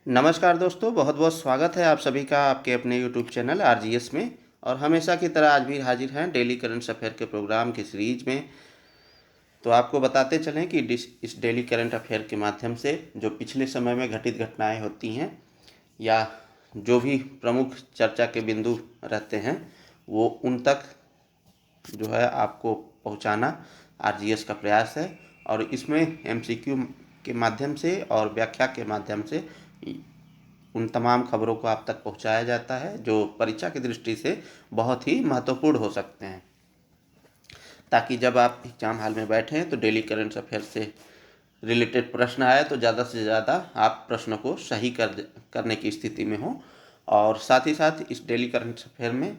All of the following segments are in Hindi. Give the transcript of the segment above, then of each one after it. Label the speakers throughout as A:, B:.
A: नमस्कार दोस्तों, बहुत बहुत स्वागत है आप सभी का आपके अपने यूट्यूब चैनल आरजीएस में। और हमेशा की तरह आज भी हाजिर हैं डेली करंट अफेयर के प्रोग्राम की सीरीज में। तो आपको बताते चलें कि इस डेली करंट अफेयर के माध्यम से जो पिछले समय में घटित घटनाएं होती हैं या जो भी प्रमुख चर्चा के बिंदु रहते हैं वो उन तक जो है आपको पहुंचाना आरजीएस का प्रयास है। और इसमें एमसीक्यू के माध्यम से और व्याख्या के माध्यम से उन तमाम खबरों को आप तक पहुंचाया जाता है जो परीक्षा की दृष्टि से बहुत ही महत्वपूर्ण हो सकते हैं, ताकि जब आप एग्जाम हॉल में बैठें तो डेली करंट अफेयर से रिलेटेड प्रश्न आए तो ज़्यादा से ज़्यादा आप प्रश्न को सही करने की स्थिति में हो। और साथ ही साथ इस डेली करंट अफेयर में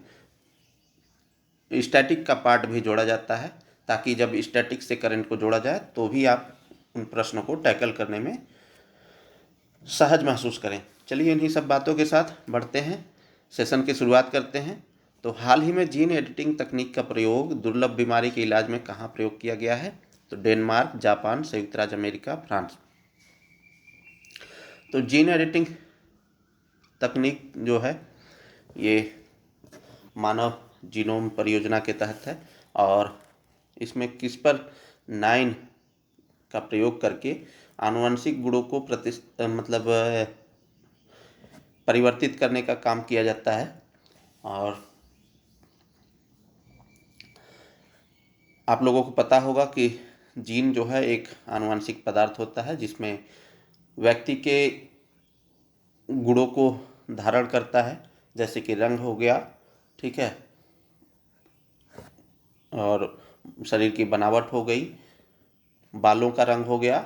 A: स्टैटिक का पार्ट भी जोड़ा जाता है, ताकि जब स्टैटिक से करंट को जोड़ा जाए तो भी आप उन प्रश्नों को टैकल करने में सहज महसूस करें। चलिए इन्हीं सब बातों के साथ बढ़ते हैं, सेशन की शुरुआत करते हैं। तो हाल ही में जीन एडिटिंग तकनीक का प्रयोग दुर्लभ बीमारी के इलाज में कहाँ प्रयोग किया गया है? तो डेनमार्क, जापान, संयुक्त राज्य अमेरिका, फ्रांस। तो जीन एडिटिंग तकनीक जो है ये मानव जीनोम परियोजना के तहत है और इसमें CRISPR-9 का प्रयोग करके आनुवंशिक गुणों को परिवर्तित करने का काम किया जाता है। और आप लोगों को पता होगा कि जीन जो है एक आनुवंशिक पदार्थ होता है जिसमें व्यक्ति के गुणों को धारण करता है, जैसे कि रंग हो गया, ठीक है, और शरीर की बनावट हो गई, बालों का रंग हो गया,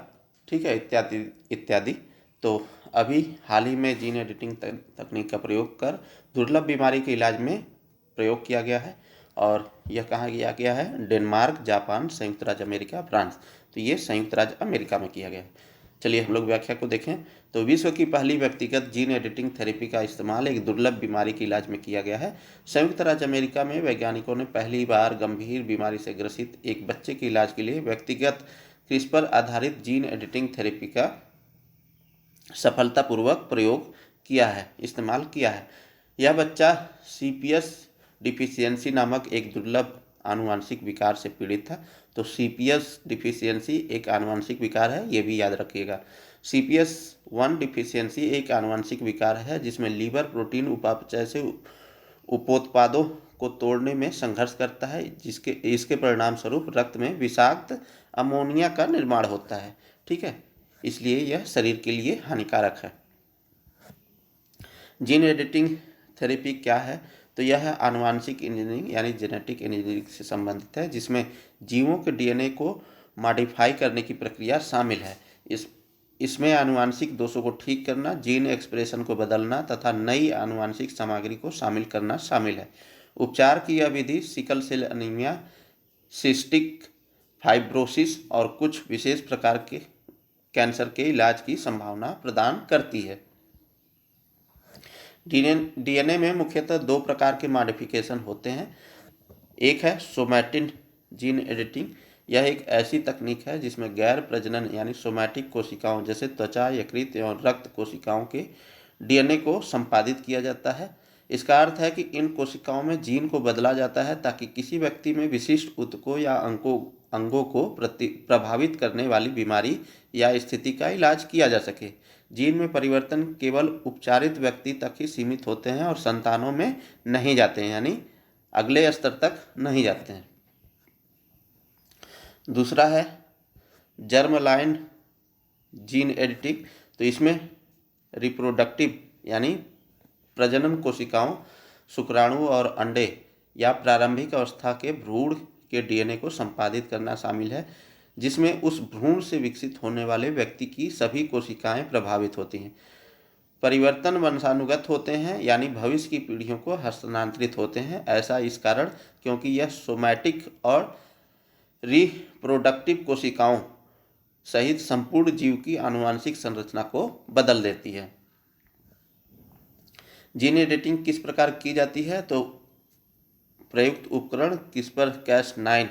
A: ठीक है, इत्यादि इत्यादि। तो अभी हाल ही में जीन एडिटिंग तकनीक का प्रयोग कर दुर्लभ बीमारी के इलाज में प्रयोग किया गया है और यह कहाँ किया गया है? डेनमार्क, जापान, संयुक्त राज्य अमेरिका, फ्रांस। तो ये संयुक्त राज्य अमेरिका में किया गया है। चलिए हम लोग व्याख्या को देखें। तो विश्व की पहली व्यक्तिगत जीन एडिटिंग थेरेपी का इस्तेमाल एक दुर्लभ बीमारी के इलाज में किया गया है। संयुक्त राज्य अमेरिका में वैज्ञानिकों ने पहली बार गंभीर बीमारी से ग्रसित एक बच्चे के इलाज के लिए व्यक्तिगत क्रिस्पर आधारित जीन एडिटिंग थेरेपी का सफलतापूर्वक प्रयोग किया है, इस्तेमाल किया है। यह बच्चा CPS डिफिशियंसी नामक एक दुर्लभ आनुवंशिक विकार से पीड़ित था। तो CPS डिफिशियंसी एक आनुवंशिक विकार है, ये भी याद रखिएगा। CPS1 डिफिशियंसी एक आनुवंशिक विकार है जिसमें लीवर प्रोटीन उपापचय से उपोत्पादों को तोड़ने में संघर्ष करता है, इसके परिणाम स्वरूप रक्त में विषाक्त अमोनिया का निर्माण होता है, ठीक है, इसलिए यह शरीर के लिए हानिकारक है। जीन एडिटिंग थेरेपी क्या है? तो यह आनुवांशिक इंजीनियरिंग यानी जेनेटिक इंजीनियरिंग से संबंधित है, जिसमें जीवों के DNA को मॉडिफाई करने की प्रक्रिया शामिल है। इसमें आनुवांशिक दोषों को ठीक करना, जीन एक्सप्रेशन को बदलना तथा नई आनुवांशिक सामग्री को शामिल करना शामिल है। उपचार की यह विधि sickle cell anaemia, cystic fibrosis और कुछ विशेष प्रकार के कैंसर के इलाज की संभावना प्रदान करती है। DNA में मुख्यतः दो प्रकार के मॉडिफिकेशन होते हैं। एक है सोमैटिन जीन एडिटिंग। यह एक ऐसी तकनीक है जिसमें गैर प्रजनन यानी सोमैटिक कोशिकाओं जैसे त्वचा, यकृत एवं रक्त कोशिकाओं के DNA को संपादित किया जाता है। इसका अर्थ है कि इन कोशिकाओं में जीन को बदला जाता है ताकि किसी व्यक्ति में विशिष्ट ऊतकों या अंगों को प्रभावित करने वाली बीमारी या स्थिति का इलाज किया जा सके। जीन में परिवर्तन केवल उपचारित व्यक्ति तक ही सीमित होते हैं और संतानों में नहीं जाते हैं, यानी अगले स्तर तक नहीं जाते हैं। दूसरा है जर्मलाइन जीन एडिटिंग। तो इसमें रिप्रोडक्टिव यानी प्रजनन कोशिकाओं, शुक्राणु और अंडे या प्रारंभिक अवस्था के भ्रूण के DNA को संपादित करना शामिल है, जिसमें उस भ्रूण से विकसित होने वाले व्यक्ति की सभी कोशिकाएं प्रभावित होती हैं। परिवर्तन वंशानुगत होते हैं, यानी भविष्य की पीढ़ियों को हस्तांतरित होते हैं। ऐसा इस कारण क्योंकि यह सोमैटिक और रिप्रोडक्टिव कोशिकाओं सहित संपूर्ण जीव की आनुवांशिक संरचना को बदल देती है। जीन एडिटिंग किस प्रकार की जाती है? तो प्रयुक्त उपकरण CRISPR-Cas9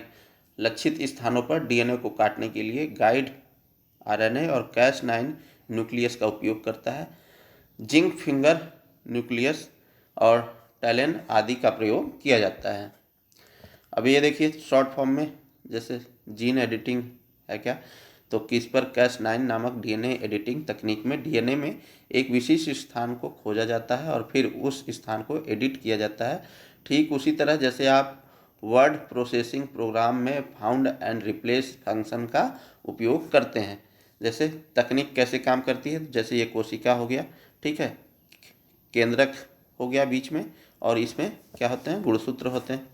A: लक्षित स्थानों पर DNA को काटने के लिए गाइड RNA और Cas9 न्यूक्लियस का उपयोग करता है। जिंक फिंगर न्यूक्लियस और टैलेन आदि का प्रयोग किया जाता है। अब ये देखिए शॉर्ट फॉर्म में, जैसे जीन एडिटिंग है क्या, तो CRISPR-Cas9 नामक डीएनए एडिटिंग तकनीक में डीएनए में एक विशिष्ट स्थान को खोजा जाता है और फिर उस स्थान को एडिट किया जाता है। ठीक उसी तरह जैसे आप वर्ड प्रोसेसिंग प्रोग्राम में फाउंड एंड रिप्लेस फंक्शन का उपयोग करते हैं। जैसे तकनीक कैसे काम करती है, जैसे ये कोशिका हो गया, ठीक है, केंद्रक हो गया बीच में, और इसमें क्या होते हैं, गुणसूत्र होते हैं।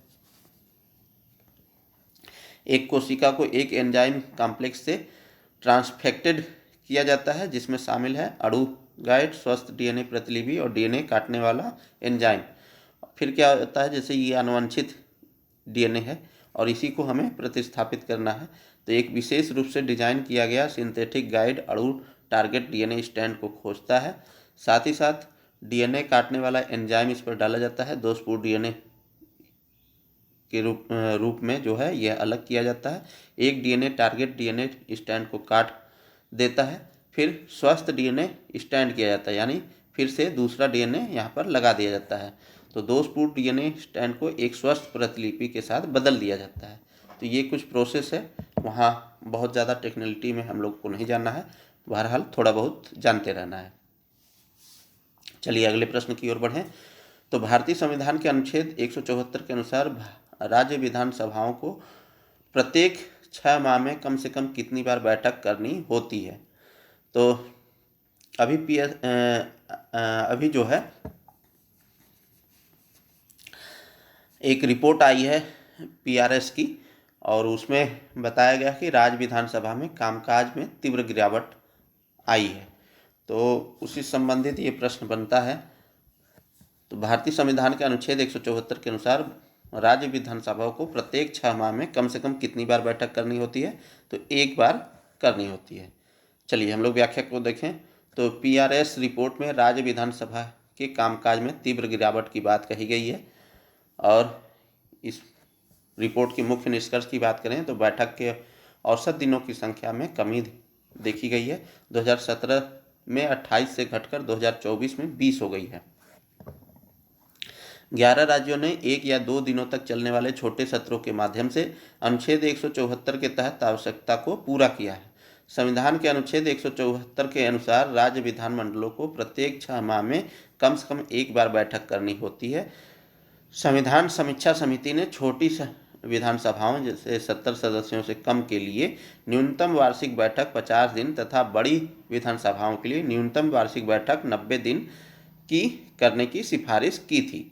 A: एक कोशिका को एक एंजाइम कॉम्प्लेक्स से ट्रांसफेक्टेड किया जाता है जिसमें शामिल है अणु गाइड, स्वस्थ डीएनए प्रतिलिपि और डीएनए काटने वाला एंजाइम। फिर क्या होता है, जैसे ये अनवांछित डीएनए है और इसी को हमें प्रतिस्थापित करना है, तो एक विशेष रूप से डिजाइन किया गया सिंथेटिक गाइड अणु टारगेट डीएनए स्टैंड को खोजता है। साथ ही साथ डीएनए काटने वाला एंजाइम इस पर डाला जाता है। दोषपूर्ण डीएनए के रूप में जो है यह अलग किया जाता है। एक डीएनए टारगेट डीएनए स्टैंड को काट देता है, फिर स्वस्थ डीएनए स्टैंड किया जाता है, यानी फिर से दूसरा डीएनए यहाँ पर लगा दिया जाता है। तो दोषपूर्ण डीएनए स्टैंड को एक स्वस्थ प्रतिलिपि के साथ बदल दिया जाता है। तो ये कुछ प्रोसेस है, वहाँ बहुत ज़्यादा टेक्निकलिटी में हम लोग को नहीं जानना है, बहरहाल थोड़ा बहुत जानते रहना है। चलिए अगले प्रश्न की ओर बढ़ें। तो भारतीय संविधान के अनुच्छेद 174 के अनुसार राज्य विधानसभाओं को प्रत्येक 6 माह में कम से कम कितनी बार बैठक करनी होती है। तो अभी जो है एक रिपोर्ट आई है PRS की, और उसमें बताया गया कि राज्य विधानसभा में कामकाज में तीव्र गिरावट आई है। तो उसी संबंधित ये प्रश्न बनता है। तो भारतीय संविधान के अनुच्छेद 174 के अनुसार राज्य विधानसभाओं को प्रत्येक 6 माह में कम से कम कितनी बार बैठक करनी होती है, तो एक बार करनी होती है। चलिए हम लोग व्याख्या को देखें। तो PRS रिपोर्ट में राज्य विधानसभा के कामकाज में तीव्र गिरावट की बात कही गई है, और इस रिपोर्ट की मुख्य निष्कर्ष की बात करें तो बैठक के औसत दिनों की संख्या में कमी देखी गई है। 2017 में 28 से घटकर 2024 में 20 हो गई है। 11 राज्यों ने 1 या 2 दिनों तक चलने वाले छोटे सत्रों के माध्यम से अनुच्छेद 174 के तहत आवश्यकता को पूरा किया है। संविधान के अनुच्छेद 174 के अनुसार राज्य विधानमंडलों को प्रत्येक 6 माह में कम से कम एक बार बैठक करनी होती है। संविधान समीक्षा समिति ने छोटी विधानसभाओं जैसे 70 सदस्यों से कम के लिए न्यूनतम वार्षिक बैठक 50 दिन तथा बड़ी विधानसभाओं के लिए न्यूनतम वार्षिक बैठक 90 दिन की करने की सिफारिश की थी।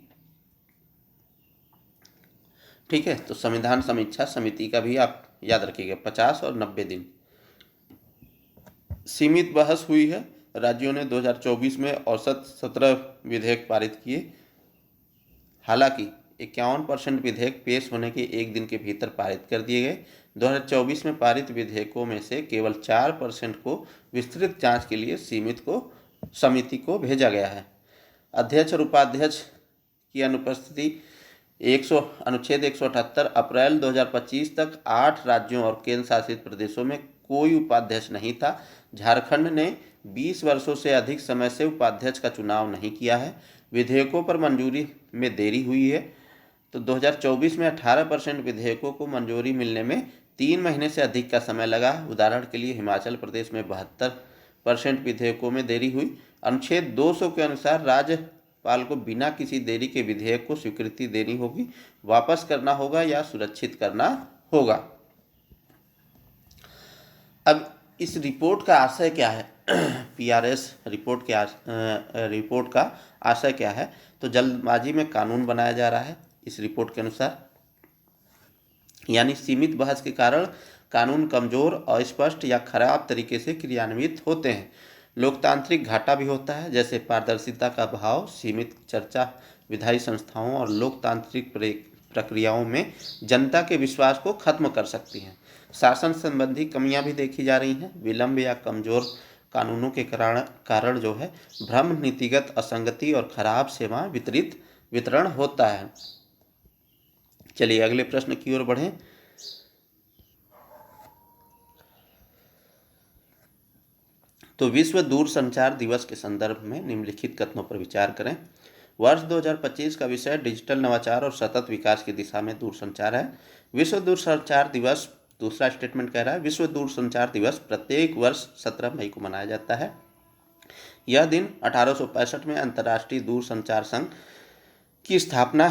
A: ठीक है, तो संविधान समीक्षा समिति का भी आप याद रखिएगा, 50 और 90 दिन। सीमित बहस हुई है। राज्यों ने 2024 में औसत 17 विधेयक पारित किए। हालांकि 51% विधेयक पेश होने के एक दिन के भीतर पारित कर दिए गए। 2024 में पारित विधेयकों में से केवल 4% को विस्तृत जांच के लिए समिति को भेजा गया है। अध्यक्ष और उपाध्यक्ष की अनुपस्थिति अनुच्छेद 178 अप्रैल 2025 तक 8 राज्यों और केंद्र शासित प्रदेशों में कोई उपाध्यक्ष नहीं था। झारखंड ने 20 वर्षों से अधिक समय से उपाध्यक्ष का चुनाव नहीं किया है। विधेयकों पर मंजूरी में देरी हुई है। तो 2024 में 18% विधेयकों को मंजूरी मिलने में 3 महीने से अधिक का समय लगा। उदाहरण के लिए हिमाचल प्रदेश में 72% विधेयकों में देरी हुई। अनुच्छेद 200 के अनुसार राज्यपाल को बिना किसी देरी के विधेयक को स्वीकृति देनी होगी, वापस करना होगा या सुरक्षित करना होगा। अब इस रिपोर्ट का आशय क्या है? PRS रिपोर्ट का आशय क्या है? तो जल्दबाजी में कानून बनाया जा रहा है इस रिपोर्ट के अनुसार, यानी सीमित बहस के कारण कानून कमजोर, अस्पष्ट या खराब तरीके से क्रियान्वित होते हैं। लोकतांत्रिक घाटा भी होता है, जैसे पारदर्शिता का अभाव, सीमित चर्चा विधायी संस्थाओं और लोकतांत्रिक प्रक्रियाओं में जनता के विश्वास को खत्म कर सकती हैं। शासन संबंधी कमियां भी देखी जा रही हैं। विलंब या कमजोर कानूनों के कारण जो है भ्रम, नीतिगत असंगति और खराब सेवा वितरण होता है। चलिए अगले प्रश्न की ओर बढ़ें। तो विश्व दूरसंचार दिवस के संदर्भ में निम्नलिखित कथनों पर विचार करें। वर्ष 2025 का विषय डिजिटल नवाचार और सतत विकास की दिशा में दूरसंचार है। विश्व दूरसंचार दिवस, दूसरा स्टेटमेंट कह रहा है, विश्व दूरसंचार दिवस प्रत्येक वर्ष 17 मई को मनाया जाता है। यह दिन 1865 में अंतर्राष्ट्रीय दूरसंचार संघ की स्थापना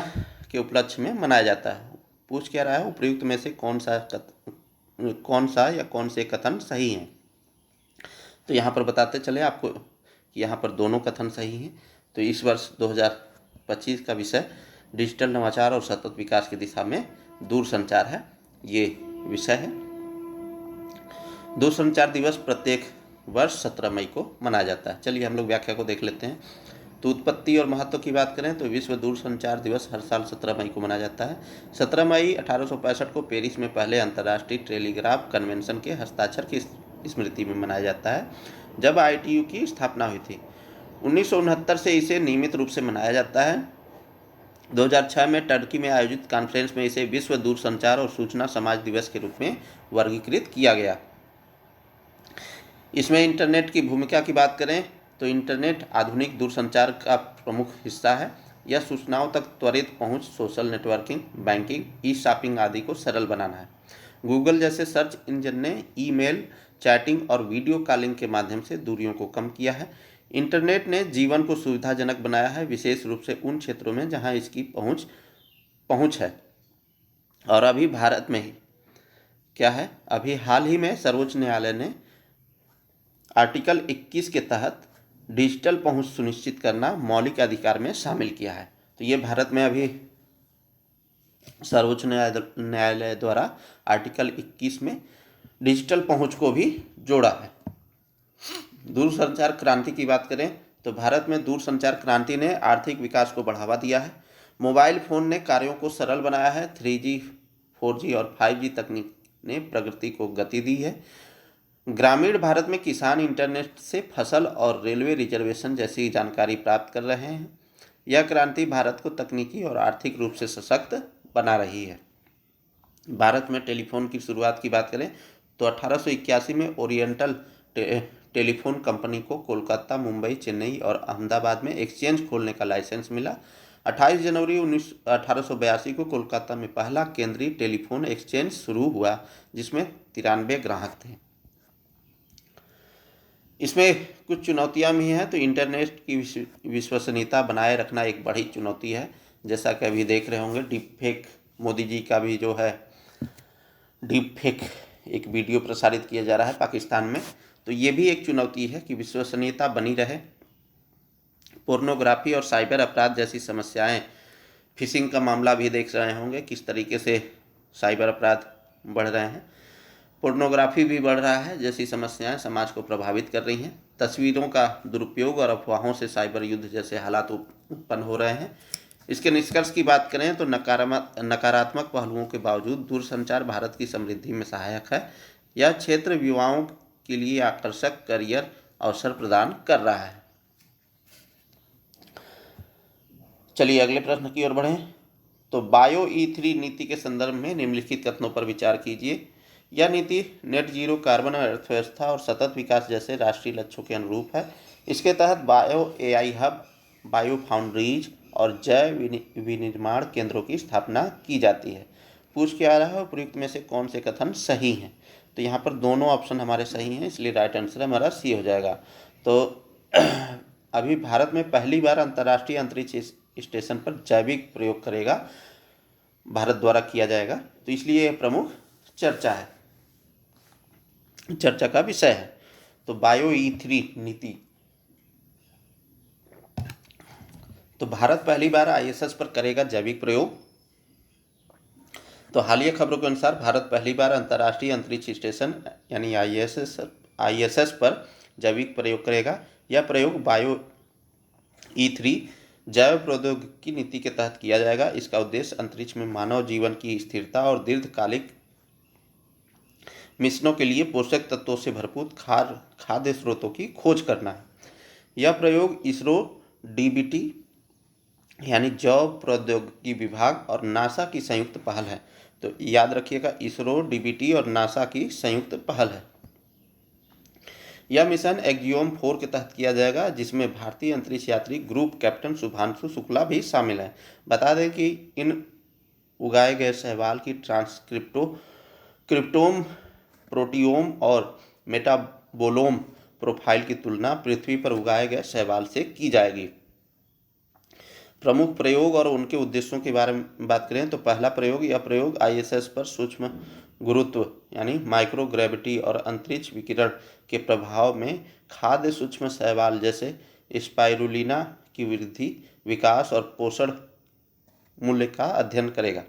A: के उपलक्ष्य में मनाया जाता है। पूछ क्या रहा है, उपयुक्त में से कौन सा या कौन से कथन सही हैं। तो यहाँ पर बताते चले आपको कि यहाँ पर दोनों कथन सही हैं। तो इस वर्ष 2025 का विषय डिजिटल नवाचार और सतत विकास की दिशा में दूरसंचार है, ये विषय है। दूरसंचार दिवस प्रत्येक वर्ष 17 मई को मनाया जाता है। चलिए हम लोग व्याख्या को देख लेते हैं। तो उत्पत्ति और महत्व की बात करें तो विश्व दूरसंचार दिवस हर साल 17 मई को मनाया जाता है। 17 मई 1865 को पेरिस में पहले अंतर्राष्ट्रीय टेलीग्राफ कन्वेंशन के हस्ताक्षर की स्मृति में मनाया जाता है, जब ITU की स्थापना हुई थी। 1969 से इसे नियमित रूप से मनाया जाता है। 2006 में टर्की में आयोजित कॉन्फ्रेंस में इसे विश्व दूरसंचार और सूचना समाज दिवस के रूप में वर्गीकृत किया गया। इसमें इंटरनेट की भूमिका की बात करें तो इंटरनेट आधुनिक दूरसंचार का प्रमुख हिस्सा है। यह सूचनाओं तक त्वरित पहुंच, सोशल नेटवर्किंग, बैंकिंग, ई-शॉपिंग आदि को सरल बनाना है। गूगल जैसे सर्च इंजन ने ईमेल, चैटिंग और वीडियो कॉलिंग के माध्यम से दूरियों को कम किया है। इंटरनेट ने जीवन को सुविधाजनक बनाया है, विशेष रूप से उन क्षेत्रों में जहां इसकी पहुंच है। और अभी भारत में ही क्या है, अभी हाल ही में सर्वोच्च न्यायालय ने आर्टिकल 21 के तहत डिजिटल पहुंच सुनिश्चित करना मौलिक अधिकार में शामिल किया है। तो ये भारत में अभी सर्वोच्च न्यायालय द्वारा आर्टिकल 21 में डिजिटल पहुंच को भी जोड़ा है। दूरसंचार क्रांति की बात करें तो भारत में दूरसंचार क्रांति ने आर्थिक विकास को बढ़ावा दिया है। मोबाइल फ़ोन ने कार्यों को सरल बनाया है। 3G, 4G और 5G तकनीक ने प्रगति को गति दी है। ग्रामीण भारत में किसान इंटरनेट से फसल और रेलवे रिजर्वेशन जैसी जानकारी प्राप्त कर रहे हैं। यह क्रांति भारत को तकनीकी और आर्थिक रूप से सशक्त बना रही है। भारत में टेलीफोन की शुरुआत की बात करें तो 1881 में ओरिएंटल टेलीफोन कंपनी को कोलकाता, मुंबई, चेन्नई और अहमदाबाद में एक्सचेंज खोलने का लाइसेंस मिला। 28 जनवरी 1882 को कोलकाता में पहला केंद्रीय टेलीफोन एक्सचेंज शुरू हुआ, जिसमें 93 ग्राहक थे। इसमें कुछ चुनौतियां भी हैं। तो इंटरनेट की विश्वसनीयता बनाए रखना एक बड़ी चुनौती है, जैसा कि अभी देख रहे होंगे डीप फेक, मोदी जी का भी जो है डीप फेक एक वीडियो प्रसारित किया जा रहा है पाकिस्तान में। तो ये भी एक चुनौती है कि विश्वसनीयता बनी रहे। पोर्नोग्राफी और साइबर अपराध जैसी समस्याएं, फिशिंग का मामला भी देख रहे होंगे किस तरीके से साइबर अपराध बढ़ रहे हैं। पोर्नोग्राफी भी बढ़ रहा है जैसी समस्याएं समाज को प्रभावित कर रही हैं। तस्वीरों का दुरुपयोग और अफवाहों से साइबर युद्ध जैसे हालात उत्पन्न हो रहे हैं। इसके निष्कर्ष की बात करें तो नकारात्मक पहलुओं के बावजूद दूरसंचार भारत की समृद्धि में सहायक है। यह क्षेत्र युवाओं के लिए आकर्षक करियर अवसर प्रदान कर रहा है। चलिए अगले प्रश्न की ओर बढ़ें। तो बायो E3 नीति के संदर्भ में निम्नलिखित कथनों पर विचार कीजिए। यह नीति नेट जीरो कार्बन अर्थव्यवस्था और सतत विकास जैसे राष्ट्रीय लक्ष्यों के अनुरूप है। इसके तहत bio AI hub, bio foundries और जैव विनिर्माण केंद्रों की स्थापना की जाती है। पूछ क्या रहा है, उपयुक्त में से कौन से कथन सही हैं। तो यहाँ पर दोनों ऑप्शन हमारे सही हैं, इसलिए राइट आंसर हमारा C हो जाएगा। तो अभी भारत में पहली बार अंतर्राष्ट्रीय अंतरिक्ष स्टेशन पर जैविक प्रयोग करेगा, भारत द्वारा किया जाएगा। तो इसलिए यह प्रमुख चर्चा का विषय है। तो बायो E3 नीति, तो भारत पहली बार ISS पर करेगा जैविक प्रयोग। तो हालिया खबरों के अनुसार भारत पहली बार अंतर्राष्ट्रीय अंतरिक्ष स्टेशन यानी ISS पर जैविक प्रयोग करेगा। यह प्रयोग बायो E3 जैव प्रौद्योगिकी नीति के तहत किया जाएगा। इसका उद्देश्य अंतरिक्ष में मानव जीवन की स्थिरता और दीर्घकालिक मिशनों के लिए पोषक तत्वों से भरपूर खाद्य स्रोतों की खोज करना है। यह प्रयोग इसरो, DBT यानी जैव प्रौद्योगिकी विभाग और नासा की संयुक्त पहल है। तो याद रखिएगा, इसरो, DBT और नासा की संयुक्त पहल है। यह मिशन एक्जियोम 4 के तहत किया जाएगा, जिसमें भारतीय अंतरिक्ष यात्री ग्रुप कैप्टन शुभांशु शुक्ला भी शामिल हैं। बता दें कि इन उगाए गए शैवाल की क्रिप्टोम, प्रोटियोम और मेटाबोलोम प्रोफाइल की तुलना पृथ्वी पर उगाए गए शैवाल से की जाएगी। प्रमुख प्रयोग और उनके उद्देश्यों के बारे में बात करें तो पहला प्रयोग, यह प्रयोग ISS पर सूक्ष्म गुरुत्व यानी माइक्रोग्रेविटी और अंतरिक्ष विकिरण के प्रभाव में खाद्य सूक्ष्म शैवाल जैसे स्पाइरुलिना की वृद्धि, विकास और पोषण मूल्य का अध्ययन करेगा।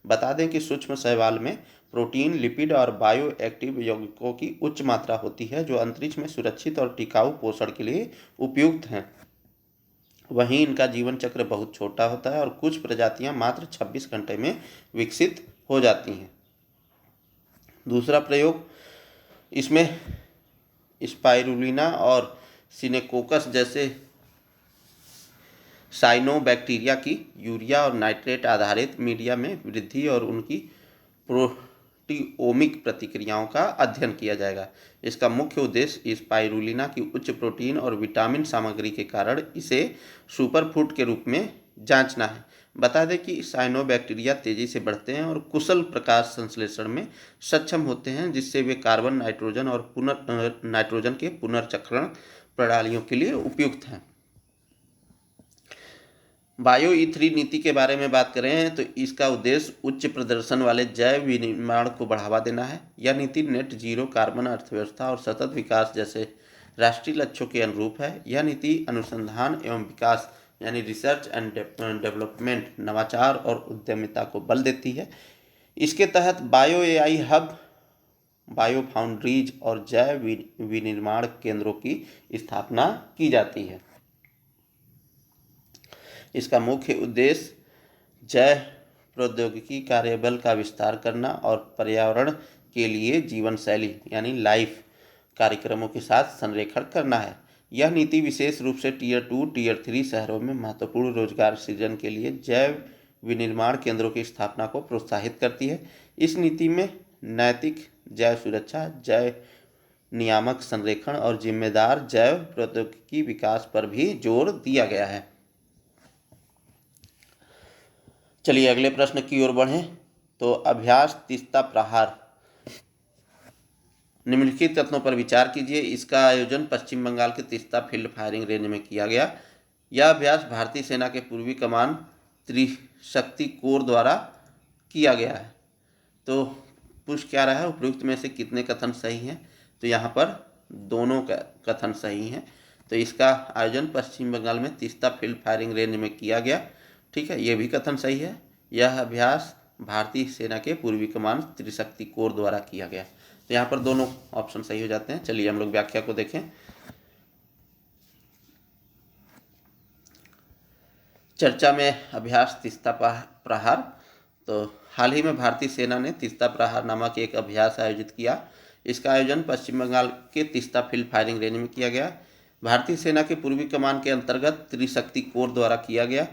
A: बता दें कि सूक्ष्म शैवाल में प्रोटीन, लिपिड और बायो एक्टिव यौगिकों की उच्च मात्रा होती है, जो अंतरिक्ष में सुरक्षित और टिकाऊ पोषण के लिए उपयुक्त हैं। वहीं इनका जीवन चक्र बहुत छोटा होता है और कुछ प्रजातियां मात्र 26 घंटे में विकसित हो जाती हैं। दूसरा प्रयोग, इसमें स्पाइरुलिना और सिनेकोकस जैसे साइनोबैक्टीरिया की यूरिया और नाइट्रेट आधारित मीडिया में वृद्धि और उनकी प्रोटिओमिक प्रतिक्रियाओं का अध्ययन किया जाएगा। इसका मुख्य उद्देश्य स्पाइरुलिना की उच्च प्रोटीन और विटामिन सामग्री के कारण इसे सुपरफूड के रूप में जांचना है। बता दें कि साइनोबैक्टीरिया तेजी से बढ़ते हैं और कुशल प्रकाश संश्लेषण में सक्षम होते हैं, जिससे वे कार्बन, नाइट्रोजन और नाइट्रोजन के पुनर्चक्रण प्रणालियों के लिए उपयुक्त हैं। बायो E3 नीति के बारे में बात करें तो इसका उद्देश्य उच्च प्रदर्शन वाले जैव विनिर्माण को बढ़ावा देना है। यह नीति नेट जीरो कार्बन अर्थव्यवस्था और सतत विकास जैसे राष्ट्रीय लक्ष्यों के अनुरूप है। यह नीति अनुसंधान एवं विकास यानी रिसर्च एंड डेवलपमेंट, नवाचार और उद्यमिता को बल देती है। इसके तहत bio AI hub, bio foundries और जैव विनिर्माण केंद्रों की स्थापना की जाती है। इसका मुख्य उद्देश्य जैव प्रौद्योगिकी कार्यबल का विस्तार करना और पर्यावरण के लिए जीवन शैली यानी लाइफ कार्यक्रमों के साथ संरेखण करना है। यह नीति विशेष रूप से टियर 2, टियर 3 शहरों में महत्वपूर्ण रोजगार सृजन के लिए जैव विनिर्माण केंद्रों की स्थापना को प्रोत्साहित करती है। इस नीति में नैतिक जैव सुरक्षा, जैव नियामक संरेखण और जिम्मेदार जैव प्रौद्योगिकी विकास पर भी जोर दिया गया है। चलिए अगले प्रश्न की ओर बढ़ें। तो अभ्यास तीस्ता प्रहार, निम्नलिखित कथनों पर विचार कीजिए। इसका आयोजन पश्चिम बंगाल के तीस्ता फील्ड फायरिंग रेंज में किया गया। यह अभ्यास भारतीय सेना के पूर्वी कमान त्रिशक्ति कोर द्वारा किया गया है। तो पूछ क्या रहा है, उपयुक्त में से कितने कथन सही हैं? तो यहाँ पर दोनों का कथन सही हैं। तो इसका आयोजन पश्चिम बंगाल में तीस्ता फील्ड फायरिंग रेंज में किया गया, ठीक है, ये भी कथन सही है। यह अभ्यास भारतीय सेना के पूर्वी कमान त्रिशक्ति कोर द्वारा किया गया। तो यहाँ पर दोनों ऑप्शन सही हो जाते हैं। चलिए हम लोग व्याख्या को देखें। चर्चा में अभ्यास तीस्ता प्रहार। तो हाल ही में भारतीय सेना ने तीस्ता प्रहार नामक एक अभ्यास आयोजित किया। इसका आयोजन पश्चिम बंगाल के तीस्ता फील्ड फायरिंग रेंज में किया गया। भारतीय सेना के पूर्वी कमान के अंतर्गत त्रिशक्ति कोर द्वारा किया गया।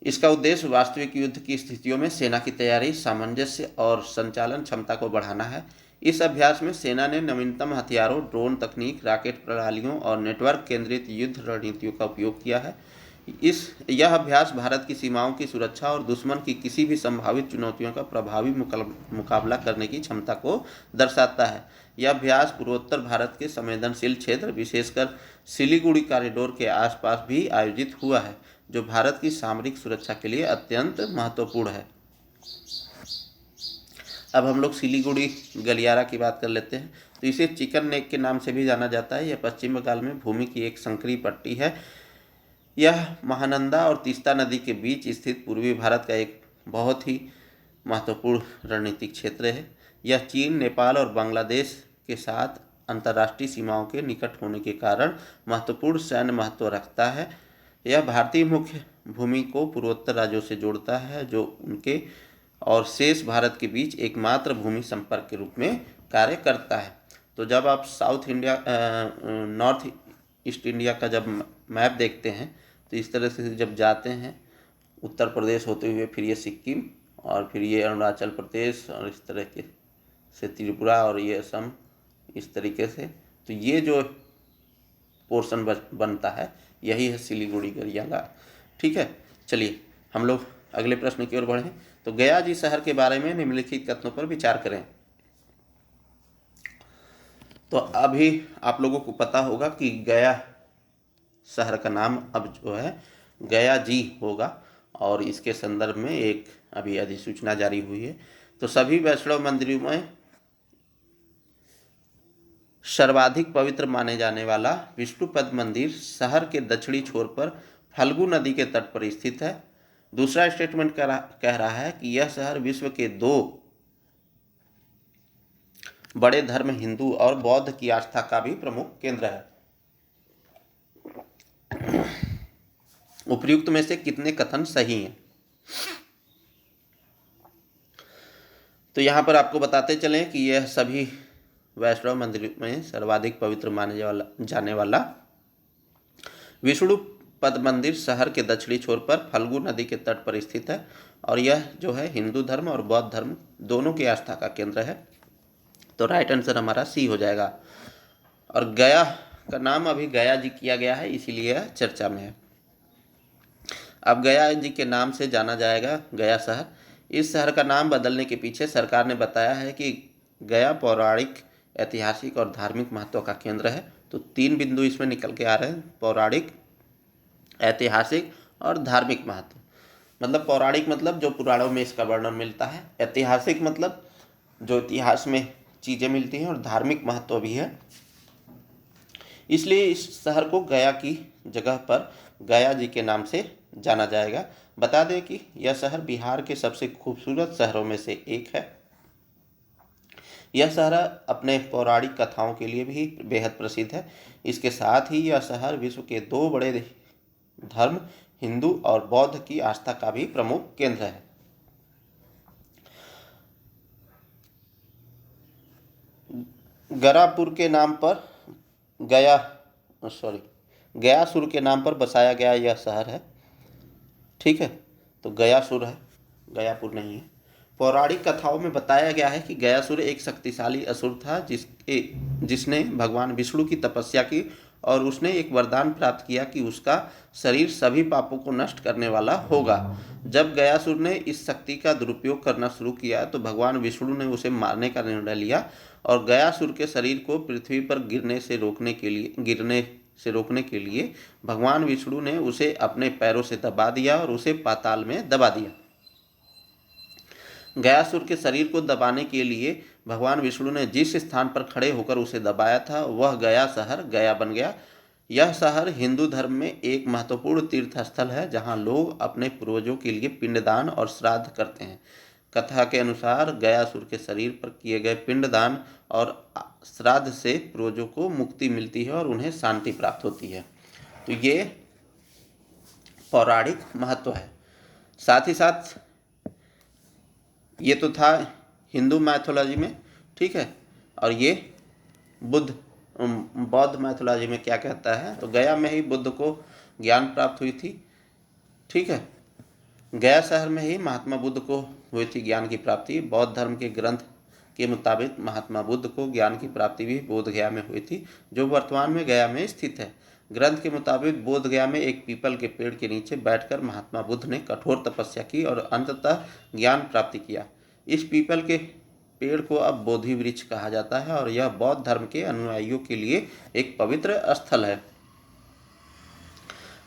A: इसका उद्देश्य वास्तविक युद्ध की स्थितियों में सेना की तैयारी, सामंजस्य और संचालन क्षमता को बढ़ाना है। इस अभ्यास में सेना ने नवीनतम हथियारों, ड्रोन तकनीक, रॉकेट प्रणालियों और नेटवर्क केंद्रित युद्ध रणनीतियों का उपयोग किया है। यह अभ्यास भारत की सीमाओं की सुरक्षा और दुश्मन की किसी भी संभावित चुनौतियों का प्रभावी मुकाबला करने की क्षमता को दर्शाता है। यह अभ्यास पूर्वोत्तर भारत के संवेदनशील क्षेत्र, विशेषकर सिलीगुड़ी कॉरिडोर के आसपास भी आयोजित हुआ है, जो भारत की सामरिक सुरक्षा के लिए अत्यंत महत्वपूर्ण है। अब हम लोग सिलीगुड़ी गलियारा की बात कर लेते हैं। तो इसे चिकन नेक के नाम से भी जाना जाता है। यह पश्चिम बंगाल में भूमि की एक संकरी पट्टी है। यह महानंदा और तीस्ता नदी के बीच स्थित पूर्वी भारत का एक बहुत ही महत्वपूर्ण रणनीतिक क्षेत्र है। यह चीन, नेपाल और बांग्लादेश के साथ अंतर्राष्ट्रीय सीमाओं के निकट होने के कारण महत्वपूर्ण सैन्य महत्व रखता है। यह भारतीय मुख्य भूमि को पूर्वोत्तर राज्यों से जोड़ता है, जो उनके और शेष भारत के बीच एकमात्र भूमि संपर्क के रूप में कार्य करता है। तो जब आप नॉर्थ ईस्ट इंडिया का जब मैप देखते हैं तो इस तरह से जब जाते हैं उत्तर प्रदेश होते हुए, फिर ये सिक्किम और फिर ये अरुणाचल प्रदेश और इस तरह के से त्रिपुरा और ये असम, इस तरीके से तो ये जो पोर्शन बनता है यही है सिलीगुड़ी गरियाला। ठीक है, चलिए हम लोग अगले प्रश्न की ओर बढ़ें। तो गया जी शहर के बारे में निम्नलिखित कथनों पर विचार करें। तो अभी आप लोगों को पता होगा कि गया शहर का नाम अब जो है गया जी होगा, और इसके संदर्भ में एक अभी अधिसूचना जारी हुई है। तो सभी वैष्णव मंदिरों में सर्वाधिक पवित्र माने जाने वाला विष्णुपद मंदिर शहर के दक्षिणी छोर पर फल्गु नदी के तट पर स्थित है। दूसरा स्टेटमेंट कह रहा है कि यह शहर विश्व के दो बड़े धर्म हिंदू और बौद्ध की आस्था का भी प्रमुख केंद्र है। उपर्युक्त में से कितने कथन सही हैं? तो यहाँ पर आपको बताते चलें कि यह सभी वैष्णव मंदिर में सर्वाधिक पवित्र माने जाने वाला विष्णुपद मंदिर शहर के दक्षिणी छोर पर फल्गु नदी के तट पर स्थित है, और यह जो है हिंदू धर्म और बौद्ध धर्म दोनों की आस्था का केंद्र है। तो राइट आंसर हमारा सी हो जाएगा। और गया का नाम अभी गया जी किया गया है, इसीलिए यह चर्चा में है। अब गया जी के नाम से जाना जाएगा गया शहर। इस शहर का नाम बदलने के पीछे सरकार ने बताया है कि गया पौराणिक, ऐतिहासिक और धार्मिक महत्व का केंद्र है। तो 3 बिंदु इसमें निकल के आ रहे हैं, पौराणिक, ऐतिहासिक और धार्मिक महत्व। मतलब पौराणिक मतलब जो पुराणों में इसका वर्णन मिलता है, ऐतिहासिक मतलब जो इतिहास में चीज़ें मिलती हैं, और धार्मिक महत्व भी है। इसलिए इस शहर को गया की जगह पर गया जी के नाम से जाना जाएगा। बता दें कि यह शहर बिहार के सबसे खूबसूरत शहरों में से एक है। यह शहर अपने पौराणिक कथाओं के लिए भी बेहद प्रसिद्ध है। इसके साथ ही यह शहर विश्व के 2 बड़े धर्म हिंदू और बौद्ध की आस्था का भी प्रमुख केंद्र है। गयापुर के नाम पर गयासुर के नाम पर बसाया गया यह शहर है। ठीक है, तो गयासुर है, गयापुर नहीं है। पौराणिक कथाओं में बताया गया है कि गयासुर एक शक्तिशाली असुर था जिसने भगवान विष्णु की तपस्या की, और उसने एक वरदान प्राप्त किया कि उसका शरीर सभी पापों को नष्ट करने वाला होगा। जब गयासुर ने इस शक्ति का दुरुपयोग करना शुरू किया तो भगवान विष्णु ने उसे मारने का निर्णय लिया, और गयासुर के शरीर को पृथ्वी पर गिरने से रोकने के लिए भगवान विष्णु ने उसे अपने पैरों से दबा दिया और उसे पाताल में दबा दिया। गयासुर के शरीर को दबाने के लिए भगवान विष्णु ने जिस स्थान पर खड़े होकर उसे दबाया था वह गया शहर गया बन गया। यह शहर हिंदू धर्म में एक महत्वपूर्ण तीर्थ स्थल है जहां लोग अपने पूर्वजों के लिए पिंडदान और श्राद्ध करते हैं। कथा के अनुसार गयासुर के शरीर पर किए गए पिंडदान और श्राद्ध से पूर्वजों को मुक्ति मिलती है और उन्हें शांति प्राप्त होती है। तो ये पौराणिक महत्व है। साथ ही साथ ये तो था हिंदू मैथोलॉजी में, ठीक है। और ये बौद्ध मैथोलॉजी में क्या कहता है, तो गया में ही बुद्ध को ज्ञान प्राप्त हुई थी। ठीक है, गया शहर में ही महात्मा बुद्ध को हुई थी ज्ञान की प्राप्ति। बौद्ध धर्म के ग्रंथ के मुताबिक महात्मा बुद्ध को ज्ञान की प्राप्ति भी बोध गया में हुई थी, जो वर्तमान में गया में स्थित है। ग्रंथ के मुताबिक बोध गया में एक पीपल के पेड़ के नीचे बैठकर महात्मा बुद्ध ने कठोर तपस्या की और अंततः ज्ञान प्राप्ति किया। इस पीपल के पेड़ को अब बोधि वृक्ष कहा जाता है, और यह बौद्ध धर्म के अनुयायियों के लिए एक पवित्र स्थल है।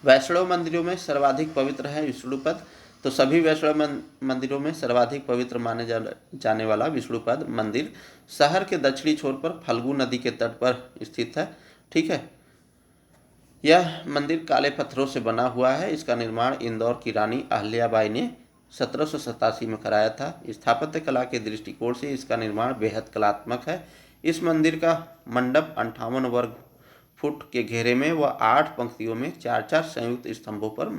A: वैष्णव मंदिरों में सर्वाधिक पवित्र है विष्णुपद। तो सभी वैष्णव मंदिरों में सर्वाधिक पवित्र माने जाने वाला विष्णुपद मंदिर शहर के दक्षिणी छोर पर फल्गु नदी के तट पर स्थित है। ठीक है, यह मंदिर काले पत्थरों से बना हुआ है। इसका निर्माण इंदौर की रानी अहिल्याबाई ने 1787 में कराया था। स्थापत्य कला के दृष्टिकोण से इसका निर्माण बेहद कलात्मक है। इस मंदिर का मंडप 58 वर्ग फुट के घेरे में व 8 पंक्तियों में 4-4 संयुक्त स्तंभों पर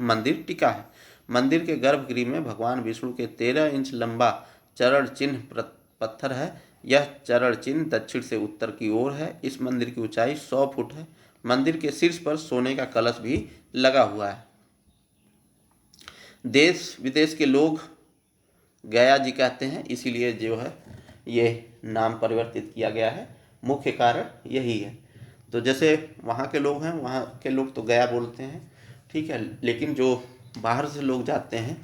A: मंदिर टिका है। मंदिर के गर्भगृह में भगवान विष्णु के 13 इंच लंबा चरण चिन्ह पत्थर है। यह चरण चिन्ह दक्षिण से उत्तर की ओर है। इस मंदिर की ऊंचाई 100 फुट है। मंदिर के शीर्ष पर सोने का कलश भी लगा हुआ है। देश विदेश के लोग गया जी कहते हैं, इसीलिए जो है ये नाम परिवर्तित किया गया है। मुख्य कारण यही है। तो जैसे वहाँ के लोग हैं, वहाँ के लोग तो गया बोलते हैं, ठीक है, लेकिन जो बाहर से लोग जाते हैं,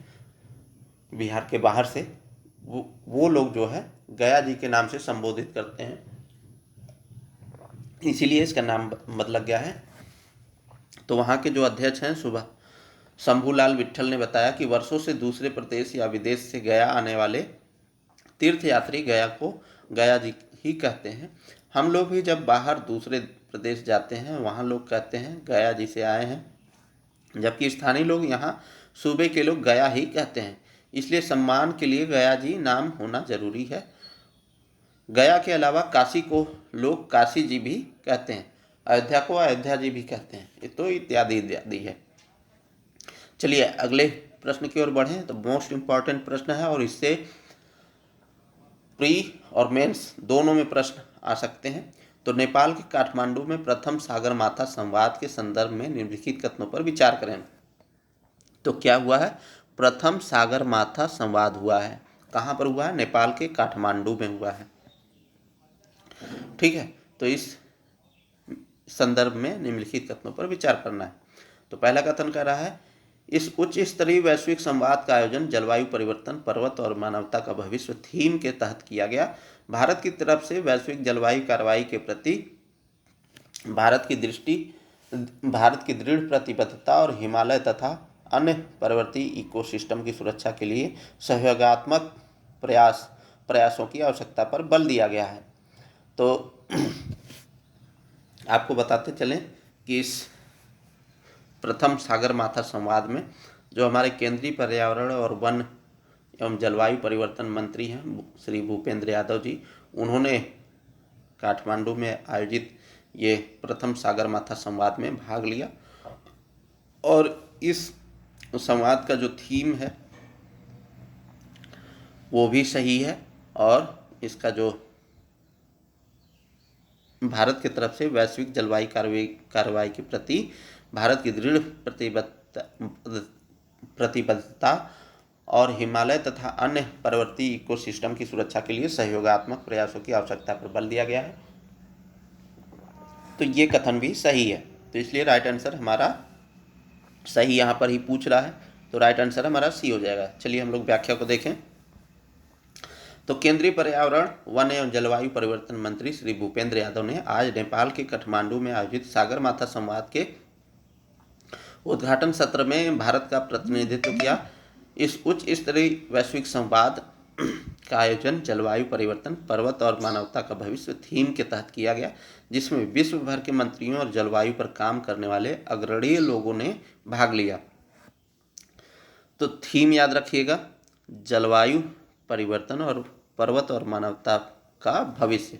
A: बिहार के बाहर से, वो लोग जो है गया जी के नाम से संबोधित करते हैं, इसीलिए इसका नाम बदल गया है। तो वहाँ के जो अध्यक्ष हैं सुबह शंभूलाल विट्ठल ने बताया कि वर्षों से दूसरे प्रदेश या विदेश से गया आने वाले तीर्थयात्री गया को गया जी ही कहते हैं। हम लोग भी जब बाहर दूसरे प्रदेश जाते हैं, वहाँ लोग कहते हैं गया जी से आए हैं, जबकि स्थानीय लोग यहाँ सूबे के लोग गया ही कहते हैं। इसलिए सम्मान के लिए गया जी नाम होना जरूरी है। गया के अलावा काशी को लोग काशी जी भी कहते हैं, अयोध्या को अयोध्या जी भी कहते हैं, तो इत्यादि इत्यादि है। चलिए अगले प्रश्न की ओर बढ़ें। तो मोस्ट इम्पॉर्टेंट प्रश्न है और इससे प्री और मेंस दोनों में प्रश्न आ सकते हैं। तो नेपाल के काठमांडू में प्रथम सागरमाथा संवाद के संदर्भ में निम्नलिखित कथनों पर विचार करें। तो क्या हुआ है? प्रथम सागरमाथा संवाद हुआ है। कहाँ पर हुआ है? नेपाल के काठमांडू में हुआ है, ठीक है। तो इस संदर्भ में निम्नलिखित कथनों पर विचार करना है। तो पहला कथन कह रहा है, इस उच्च स्तरीय वैश्विक संवाद का आयोजन जलवायु परिवर्तन, पर्वत और मानवता का भविष्य थीम के तहत किया गया। भारत की तरफ से वैश्विक जलवायु कार्रवाई के प्रति भारत की दृढ़ प्रतिबद्धता और हिमालय तथा अन्य पर्वतीय इकोसिस्टम की सुरक्षा के लिए सहयोगात्मक प्रयासों की आवश्यकता पर बल दिया गया है। तो आपको बताते चलें कि इस प्रथम सागरमाथा संवाद में जो हमारे केंद्रीय पर्यावरण और वन एवं जलवायु परिवर्तन मंत्री हैं श्री भूपेंद्र यादव जी, उन्होंने काठमांडू में आयोजित ये प्रथम सागरमाथा संवाद में भाग लिया। और इस संवाद का जो थीम है वो भी सही है, और इसका जो भारत की तरफ से वैश्विक जलवायु कार्रवाई के प्रति भारत की दृढ़ प्रतिबद्धता और हिमालय तथा अन्य पर्वतीय इकोसिस्टम की सुरक्षा के लिए सहयोगात्मक प्रयासों की आवश्यकता पर बल दिया गया है। तो ये कथन भी सही है, तो इसलिए राइट आंसर हमारा सही यहाँ पर ही पूछ रहा है, तो राइट आंसर हमारा सी हो जाएगा। चलिए हम लोग व्याख्या को देखें। तो केंद्रीय पर्यावरण, वन एवं जलवायु परिवर्तन मंत्री श्री भूपेंद्र यादव ने आज नेपाल के काठमांडू में आयोजित सागरमाथा संवाद के उद्घाटन सत्र में भारत का प्रतिनिधित्व किया। इस उच्च स्तरीय वैश्विक संवाद का आयोजन जलवायु परिवर्तन, पर्वत और मानवता का भविष्य थीम के तहत किया गया, जिसमें विश्व भर के मंत्रियों और जलवायु पर काम करने वाले अग्रणी लोगों ने भाग लिया। तो थीम याद रखिएगा, जलवायु परिवर्तन और पर्वत और मानवता का भविष्य।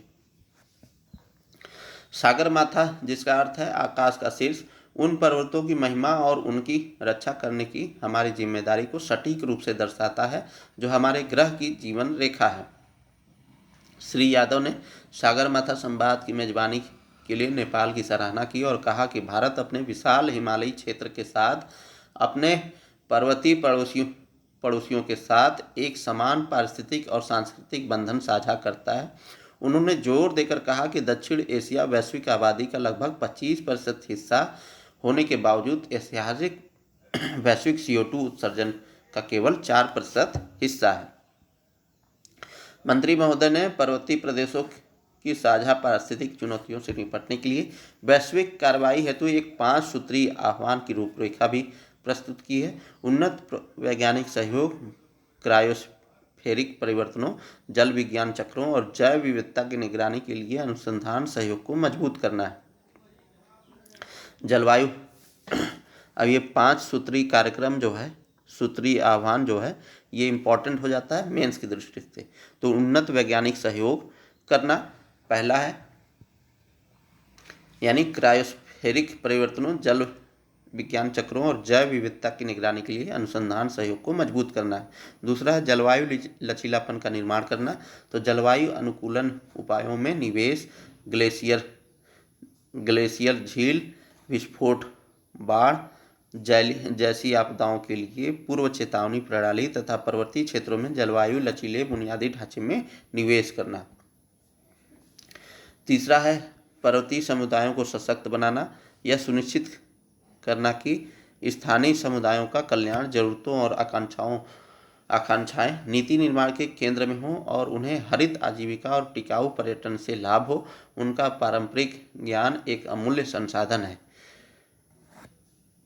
A: सागरमाथा जिसका अर्थ है आकाश का शीर्ष, उन पर्वतों की महिमा और उनकी रक्षा करने की हमारी जिम्मेदारी को सटीक रूप से दर्शाता है, जो हमारे ग्रह की जीवन रेखा है। श्री यादव ने सागरमाथा संवाद की मेजबानी के लिए नेपाल की सराहना की और कहा कि भारत अपने विशाल हिमालयी क्षेत्र के साथ अपने पर्वतीय पड़ोसियों के साथ एक समान पारिस्थितिक और सांस्कृतिक बंधन साझा करता है। उन्होंने जोर देकर कहा कि दक्षिण एशिया वैश्विक आबादी का लगभग 25% हिस्सा होने के बावजूद ऐतिहासिक वैश्विक CO2 उत्सर्जन का केवल 4% हिस्सा है। मंत्री महोदय ने पर्वतीय प्रदेशों की साझा पारिस्थितिक चुनौतियों से निपटने के लिए वैश्विक कार्रवाई हेतु एक 5 सूत्रीय आह्वान की रूपरेखा भी प्रस्तुत की है। उन्नत वैज्ञानिक सहयोग, क्रायोस्फेरिक परिवर्तनों, जल विज्ञान चक्रों और जैव विविधता की निगरानी के लिए अनुसंधान सहयोग को मजबूत करना है। जलवायु अब ये 5 सूत्रीय कार्यक्रम जो है, सूत्रीय आह्वान जो है, ये इम्पॉर्टेंट हो जाता है मेंस की दृष्टि से। तो उन्नत वैज्ञानिक सहयोग करना पहला है, यानी क्रायोस्फेरिक परिवर्तनों, जल विज्ञान चक्रों और जैव विविधता की निगरानी के लिए अनुसंधान सहयोग को मजबूत करना है। दूसरा है जलवायु लचीलापन का निर्माण करना। तो जलवायु अनुकूलन उपायों में निवेश, ग्लेशियर झील विस्फोट, बाढ़ जैसी आपदाओं के लिए पूर्व चेतावनी प्रणाली तथा पर्वतीय क्षेत्रों में जलवायु लचीले बुनियादी ढांचे में निवेश करना। तीसरा है पर्वतीय समुदायों को सशक्त बनाना, यह सुनिश्चित करना कि स्थानीय समुदायों का कल्याण, जरूरतों और आकांक्षाएं नीति निर्माण के केंद्र में हों और उन्हें हरित आजीविका और टिकाऊ पर्यटन से लाभ हो। उनका पारंपरिक ज्ञान एक अमूल्य संसाधन है।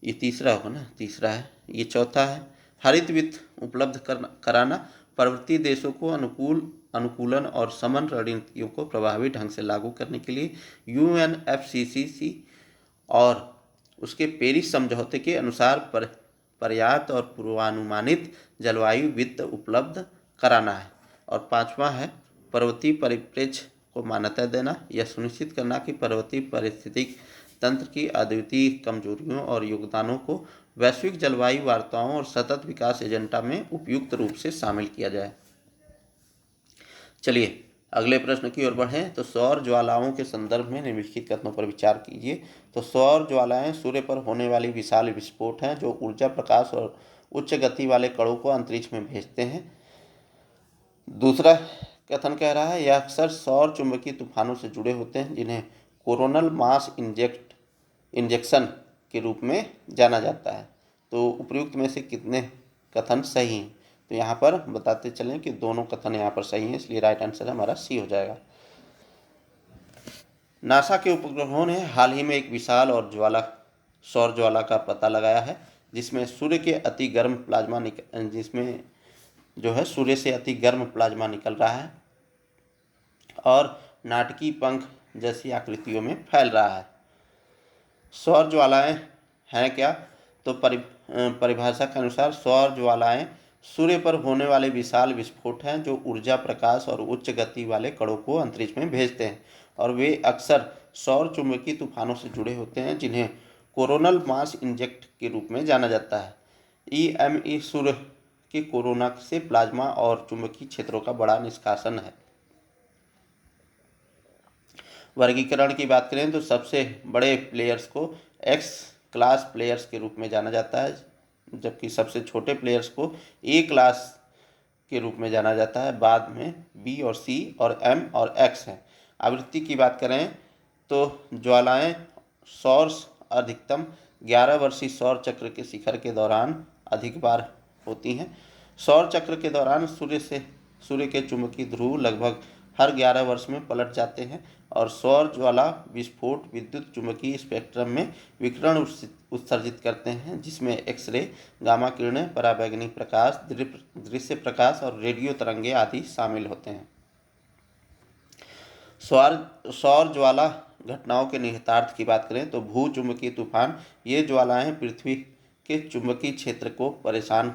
A: ये तीसरा होगा ना, तीसरा है। ये चौथा है हरित वित्त उपलब्ध कराना, पर्वतीय देशों को अनुकूलन और समन रणनीतियों को प्रभावी ढंग से लागू करने के लिए UNFCCC और उसके पेरिस समझौते के अनुसार पर्याप्त और पूर्वानुमानित जलवायु वित्त उपलब्ध कराना है। और पांचवा है पर्वतीय परिप्रेक्ष्य को मान्यता देना, यह सुनिश्चित करना कि पर्वतीय पारिस्थितिक तंत्र की अद्वितीय कमजोरियों और योगदानों को वैश्विक जलवायु वार्ताओं और सतत विकास एजेंडा में उपयुक्त रूप से शामिल किया जाए। चलिए अगले प्रश्न की ओर बढ़ें। तो सौर ज्वालाओं के संदर्भ में निम्नलिखित कथनों पर विचार कीजिए। तो सौर ज्वालाएं सूर्य पर होने वाली विशाल विस्फोट हैं जो ऊर्जा, प्रकाश और उच्च गति वाले कणों को अंतरिक्ष में भेजते हैं। दूसरा कथन कह रहा है यह अक्सर सौर चुंबकीय तूफानों से जुड़े होते हैं जिन्हें कोरोनल मास इंजेक्शन के रूप में जाना जाता है। तो उपयुक्त में से कितने कथन सही हैं? तो यहाँ पर बताते चलें कि दोनों कथन यहाँ पर सही हैं, इसलिए राइट आंसर हमारा सी हो जाएगा। नासा के उपग्रहों ने हाल ही में एक विशाल और सौर ज्वाला का पता लगाया है जिसमें सूर्य से अति गर्म प्लाज्मा निकल रहा है और नाटकीय पंख जैसी आकृतियों में फैल रहा है। सौर ज्वालाएं हैं क्या? तो परिभाषा के अनुसार सौर ज्वालाएं सूर्य पर होने वाले विशाल विस्फोट हैं जो ऊर्जा, प्रकाश और उच्च गति वाले कणों को अंतरिक्ष में भेजते हैं और वे अक्सर सौर चुंबकीय तूफानों से जुड़े होते हैं जिन्हें कोरोनल मास इंजेक्ट के रूप में जाना जाता है। EME सूर्य के कोरोना से प्लाज्मा और चुंबकीय क्षेत्रों का बड़ा निष्कासन है। वर्गीकरण की बात करें तो सबसे बड़े प्लेयर्स को X क्लास प्लेयर्स के रूप में जाना जाता है, जबकि सबसे छोटे प्लेयर्स को A क्लास के रूप में जाना जाता है। बाद में B और C और M और X हैं। आवृत्ति की बात करें तो ज्वालाएं सौर अधिकतम 11 वर्षीय सौर चक्र के शिखर के दौरान अधिक बार होती हैं। सौर चक्र के दौरान सूर्य के चुंबकीय ध्रुव लगभग हर 11 वर्ष में पलट जाते हैं और सौर ज्वाला विस्फोट विद्युत चुंबकीय स्पेक्ट्रम में विकिरण उत्सर्जित करते हैं जिसमें एक्सरे, गामा किरणें, पराबैंगनी प्रकाश, दृश्य प्रकाश और रेडियो तरंगे आदि शामिल होते हैं। सौर ज्वाला घटनाओं के निहितार्थ की बात करें तो भू चुंबकीय तूफान, ये ज्वालाएं पृथ्वी के चुंबकीय क्षेत्र को परेशान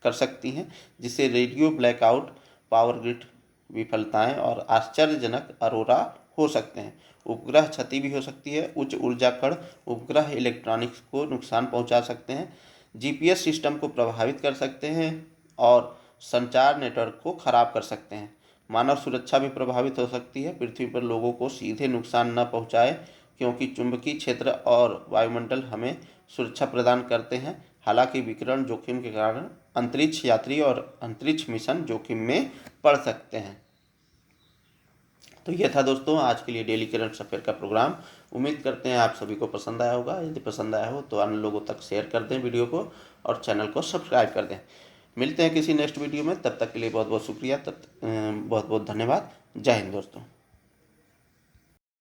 A: कर सकती हैं जिससे रेडियो ब्लैकआउट, पावर ग्रिड विफलताएं और आश्चर्यजनक अरोरा हो सकते हैं। उपग्रह क्षति भी हो सकती है। उच्च ऊर्जा कण उपग्रह इलेक्ट्रॉनिक्स को नुकसान पहुंचा सकते हैं, GPS सिस्टम को प्रभावित कर सकते हैं और संचार नेटवर्क को खराब कर सकते हैं। मानव सुरक्षा भी प्रभावित हो सकती है। पृथ्वी पर लोगों को सीधे नुकसान न पहुंचाए क्योंकि चुंबकीय क्षेत्र और वायुमंडल हमें सुरक्षा प्रदान करते हैं। हालांकि विकिरण जोखिम के कारण अंतरिक्ष यात्री और अंतरिक्ष मिशन जोखिम में पड़ सकते हैं। तो ये था दोस्तों आज के लिए डेली करंट अफेयर का प्रोग्राम। उम्मीद करते हैं आप सभी को पसंद आया होगा। यदि पसंद आया हो तो अन्य लोगों तक शेयर कर दें वीडियो को और चैनल को सब्सक्राइब कर दें। मिलते हैं किसी नेक्स्ट वीडियो में, तब तक के लिए बहुत बहुत शुक्रिया, बहुत बहुत धन्यवाद। जय हिंद दोस्तों।